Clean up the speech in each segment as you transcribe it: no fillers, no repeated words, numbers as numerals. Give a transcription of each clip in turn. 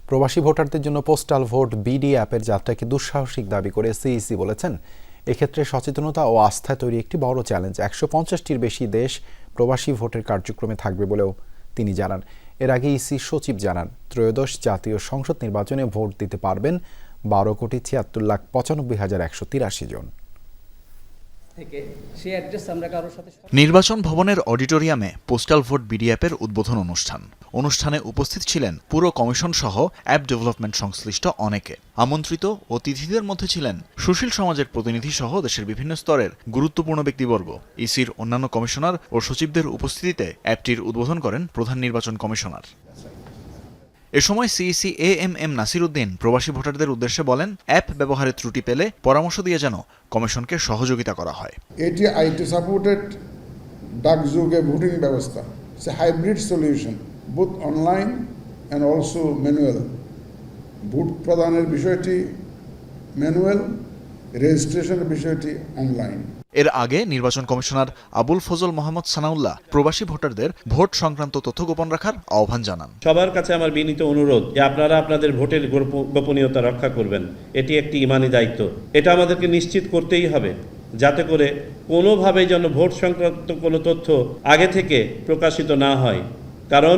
প্রবাসী ভোটারদের জন্য পোস্টাল ভোট বিডি অ্যাপের যাত্রাকে দুঃসাহসিক দাবি করে সিইসি বলেছেন, এক্ষেত্রে সচেতনতা ও আস্থা তৈরি একটি বড় চ্যালেঞ্জ। ১৫০টির বেশি দেশ প্রবাসী ভোটের কার্যক্রমে থাকবে বলেও তিনি জানান। এর আগে ইসি সচিব জানান, ত্রয়োদশ জাতীয় সংসদ নির্বাচনে ভোট দিতে পারবেন ১২,৭৬,৯৫,১৮৩ জন। নির্বাচন ভবনের অডিটোরিয়ামে পোস্টাল ভোট বিডি অ্যাপের উদ্বোধন অনুষ্ঠানে উপস্থিত ছিলেন পুরো কমিশন সহ অ্যাপ ডেভেলপমেন্ট সংশ্লিষ্ট অনেকে। আমন্ত্রিত অতিথিদের মধ্যে ছিলেন সুশীল সমাজের প্রতিনিধি সহ দেশের বিভিন্ন স্তরের গুরুত্বপূর্ণ ব্যক্তিবর্গ। ইসির অন্যান্য কমিশনার ও সচিবদের উপস্থিতিতে অ্যাপটির উদ্বোধন করেন প্রধান নির্বাচন কমিশনার। এ সময় সিইসি এএমএম নাসির উদ্দিন প্রবাসী ভোটারদের উদ্দেশ্যে বলেন, অ্যাপ ব্যবহারে ত্রুটি পেলে পরামর্শ দিয়ে যেন কমিশনকে সহযোগিতা করা হয়। এটি আইটি সাপোর্টেড ডাকযোগে ভোটিং ব্যবস্থা, hybrid solution, both online and also manual. Vote প্রদানের বিষয়টি ম্যানুয়াল, রেজিস্ট্রেশনের বিষয়টি অনলাইন। এর আগে নির্বাচন কমিশনার আবুল ফজল মোহাম্মদ সানাউল্লাহ প্রবাসী ভোটারদের ভোট সংক্রান্ত তথ্য গোপন রাখার আহ্বান জানান। সবার কাছে আমার বিনীত অনুরোধ যে আপনারা আপনাদের ভোটের গোপনীয়তা রক্ষা করবেন। এটি একটি ইমানি দায়িত্ব। এটা আমাদেরকে নিশ্চিত করতেই হবে যাতে করে কোনোভাবে যেন ভোট সংক্রান্ত কোনো তথ্য আগে থেকে প্রকাশিত না হয়, কারণ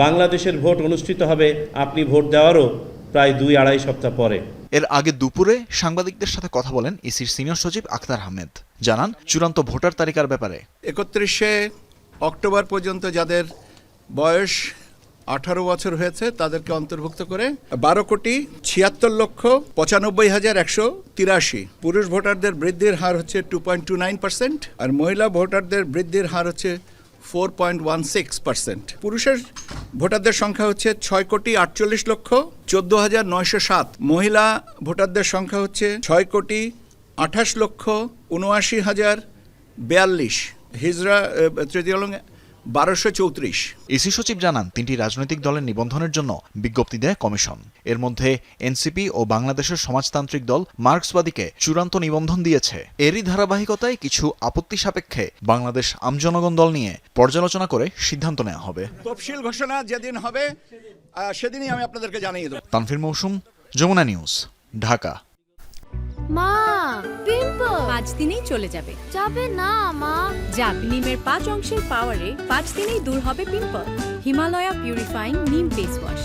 বাংলাদেশের ভোট অনুষ্ঠিত হবে আপনি ভোট দেওয়ারও প্রায় ২-২.৫ সপ্তাহ পরে। এর আগে দুপুরে সাংবাদিকদের সাথে কথা বলেন ইসির সিনিয়র সচিব আখতার আহমেদ। জানান, চূড়ান্ত ভোটার তালিকার ব্যাপারে ৩১শে অক্টোবর পর্যন্ত যাদের বয়স ১৮ বছর হয়েছে তাদেরকে অন্তর্ভুক্ত করে ১২,৭৬,৯৫,১৮৩। পুরুষ ভোটারদের বৃদ্ধির হার হচ্ছে 2.29%, আর মহিলা ভোটারদের বৃদ্ধির হার হচ্ছে 4.16%। পুরুষের ভোটারদের সংখ্যা হচ্ছে ৬,৪৮,১৪,৯০৭। মহিলা ভোটারদের সংখ্যা হচ্ছে ৬,২৮,৭৯,০৪২। হিজরা তৃতীয় ১২৩৪। ইসি সচিব জানান, ৩টি রাজনৈতিক দলের নিবন্ধনের জন্য বিজ্ঞপ্তি দেয় কমিশন। এর মধ্যে এনসিপি ও বাংলাদেশের সমাজতান্ত্রিক দল মার্ক্সবাদীকে চূড়ান্ত নিবন্ধন দিয়েছে। এরই ধারাবাহিকতায় কিছু আপত্তি সাপেক্ষে বাংলাদেশ আমজনগণ দল নিয়ে পর্যালোচনা করে সিদ্ধান্ত নেওয়া হবে। তফসিল ঘোষণা যেদিন হবে সেদিনই আমি আপনাদেরকে জানিয়ে দেব। তানফির মৌসুম, যমুনা নিউজ, ঢাকা। মা, পিম্পল 5 দিনেই চলে যাবে। যাবে না মা। যাবে। নিমের 5 অংশের পাওয়ারে 5 দিনেই দূর হবে পিম্পল। হিমালয়া পিউরিফাইং নিম ফেস ওয়াশ।